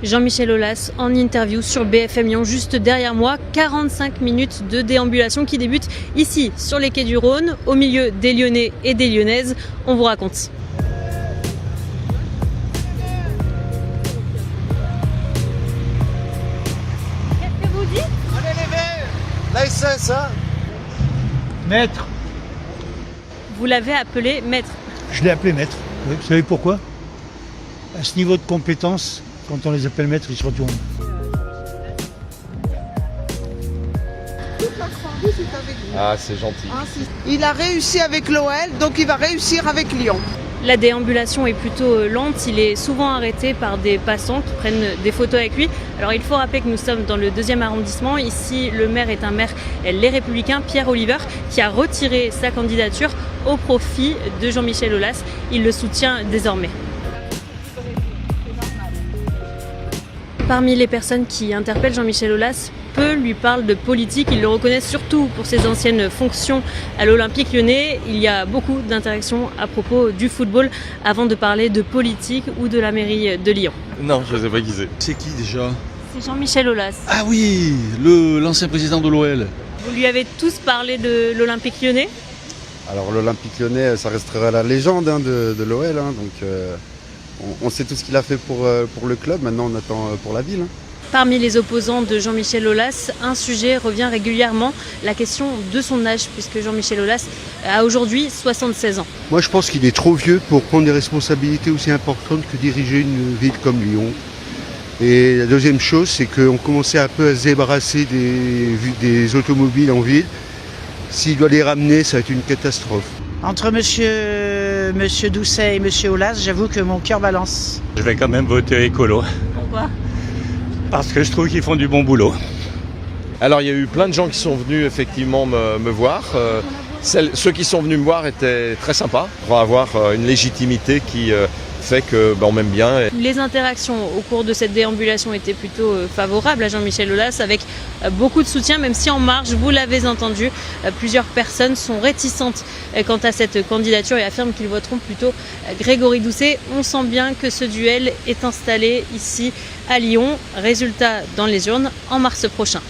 Jean-Michel Aulas en interview sur BFM Lyon, juste derrière moi. 45 minutes de déambulation qui débute ici sur les quais du Rhône, au milieu des Lyonnais et des Lyonnaises. On vous raconte. Qu'est-ce que vous dites? Allez les verts, la SS, hein. Maître. Vous l'avez appelé maître. Je l'ai appelé maître. Oui, vous savez pourquoi? À ce niveau de compétence, quand on les appelle maîtres, ils se retournent. Ah, c'est gentil. Il a réussi avec l'OL, donc il va réussir avec Lyon. La déambulation est plutôt lente, il est souvent arrêté par des passants qui prennent des photos avec lui. Alors il faut rappeler que nous sommes dans le 2e arrondissement. Ici, le maire est un maire Les Républicains, Pierre Oliver, qui a retiré sa candidature au profit de Jean-Michel Aulas. Il le soutient désormais. Parmi les personnes qui interpellent Jean-Michel Aulas, peu lui parlent de politique. Ils le reconnaissent surtout pour ses anciennes fonctions à l'Olympique Lyonnais. Il y a beaucoup d'interactions à propos du football avant de parler de politique ou de la mairie de Lyon. Non, je ne sais pas qui c'est. C'est qui déjà? C'est Jean-Michel Aulas. Ah oui, l'ancien président de l'OL. Vous lui avez tous parlé de l'Olympique Lyonnais? Alors l'Olympique Lyonnais, ça restera la légende de l'OL, donc on sait tout ce qu'il a fait pour le club, maintenant on attend pour la ville. Parmi les opposants de Jean-Michel Aulas, un sujet revient régulièrement, la question de son âge, puisque Jean-Michel Aulas a aujourd'hui 76 ans. Moi je pense qu'il est trop vieux pour prendre des responsabilités aussi importantes que diriger une ville comme Lyon. Et la deuxième chose, c'est qu'on commençait un peu à se débarrasser des automobiles en ville. S'il doit les ramener, ça va être une catastrophe. Entre monsieur Doucet et monsieur Aulas, j'avoue que mon cœur balance. Je vais quand même voter écolo. Pourquoi? Parce que je trouve qu'ils font du bon boulot. Alors, il y a eu plein de gens qui sont venus effectivement me voir. Ceux qui sont venus me voir étaient très sympas. On va avoir une légitimité qui fait qu'on m'aime bien. Les interactions au cours de cette déambulation étaient plutôt favorables à Jean-Michel Aulas, avec beaucoup de soutien, même si en marge, vous l'avez entendu, plusieurs personnes sont réticentes quant à cette candidature et affirment qu'ils voteront plutôt Grégory Doucet. On sent bien que ce duel est installé ici à Lyon. Résultat dans les urnes en mars prochain.